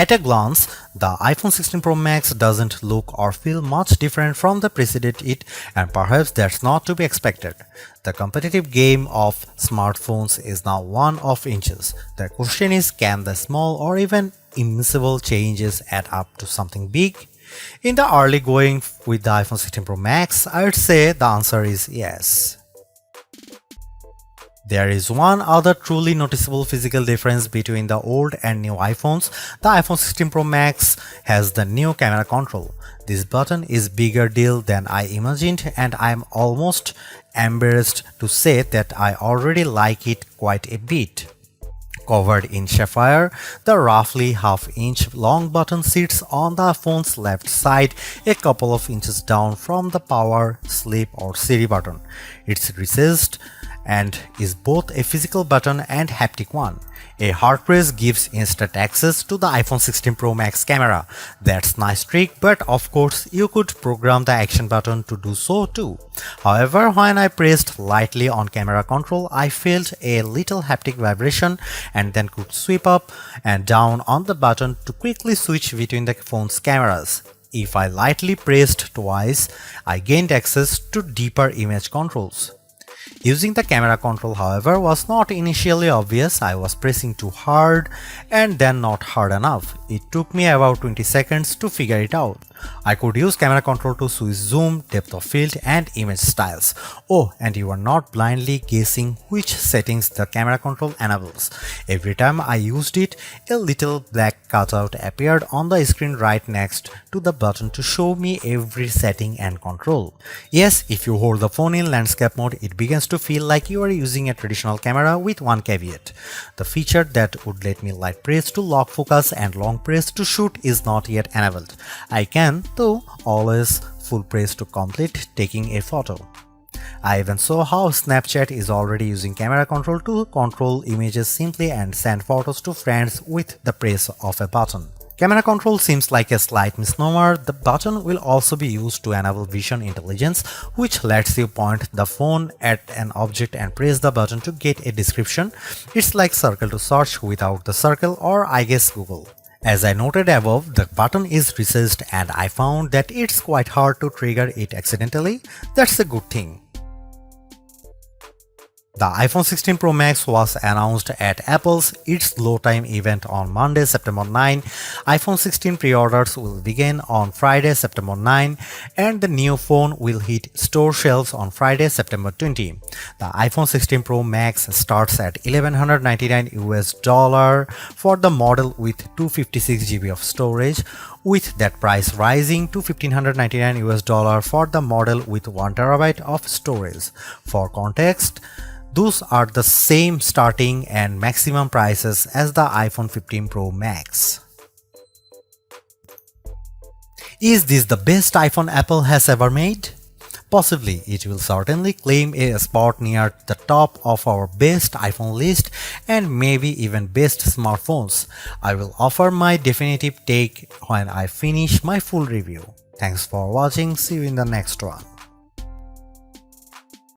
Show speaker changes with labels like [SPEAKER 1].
[SPEAKER 1] At a glance, the iPhone 16 Pro Max doesn't look or feel much different from the preceded it, and perhaps that's not to be expected. The competitive game of smartphones is now one of inches. The question is, can the small or even invisible changes add up to something big? In the early going with the iPhone 16 Pro Max, I would say the answer is yes. There is one other truly noticeable physical difference between the old and new iPhones. The iPhone 16 Pro Max has the new camera control. This button is bigger deal than I imagined, and I'm almost embarrassed to say that I already like it quite a bit. Covered in sapphire, the roughly half-inch long button sits on the phone's left side, a couple of inches down from the power, sleep or Siri button. It's recessed and is both a physical button and haptic one. A hard press gives instant access to the iPhone 16 Pro Max camera. That's nice trick, but of course you could program the action button to do so too. However, when I pressed lightly on camera control, I felt a little haptic vibration and then could sweep up and down on the button to quickly switch between the phone's cameras. If I lightly pressed twice, I gained access to deeper image controls. Using the camera control, however, was not initially obvious. I was pressing too hard and then not hard enough. It took me about 20 seconds to figure it out. I could use camera control to switch zoom, depth of field and image styles. Oh, and you are not blindly guessing which settings the camera control enables. Every time I used it, a little black cutout appeared on the screen right next to the button to show me every setting and control. Yes, if you hold the phone in landscape mode, it begins to feel like you are using a traditional camera with one caveat. The feature that would let me light press to lock focus and long press to shoot is not yet enabled. I can, though, always full press to complete taking a photo. I even saw how Snapchat is already using camera control to control images simply and send photos to friends with the press of a button. Camera control seems like a slight misnomer. The button will also be used to enable vision intelligence, which lets you point the phone at an object and press the button to get a description. It's like circle to search without the circle, or I guess Google. As I noted above, the button is recessed and I found that it's quite hard to trigger it accidentally. That's a good thing. The iPhone 16 Pro Max was announced at Apple's It's Low Time event on Monday, September 9. iPhone 16 pre-orders will begin on Friday, September 9, and the new phone will hit store shelves on Friday, September 20. The iPhone 16 Pro Max starts at $1,199 US for the model with 256 GB of storage, with that price rising to $1,599 US for the model with 1 TB of storage. For context, those are the same starting and maximum prices as the iPhone 15 Pro Max. Is this the best iPhone Apple has ever made? Possibly. It will certainly claim a spot near the top of our best iPhone list and maybe even best smartphones. I will offer my definitive take when I finish my full review. Thanks for watching. See you in the next one.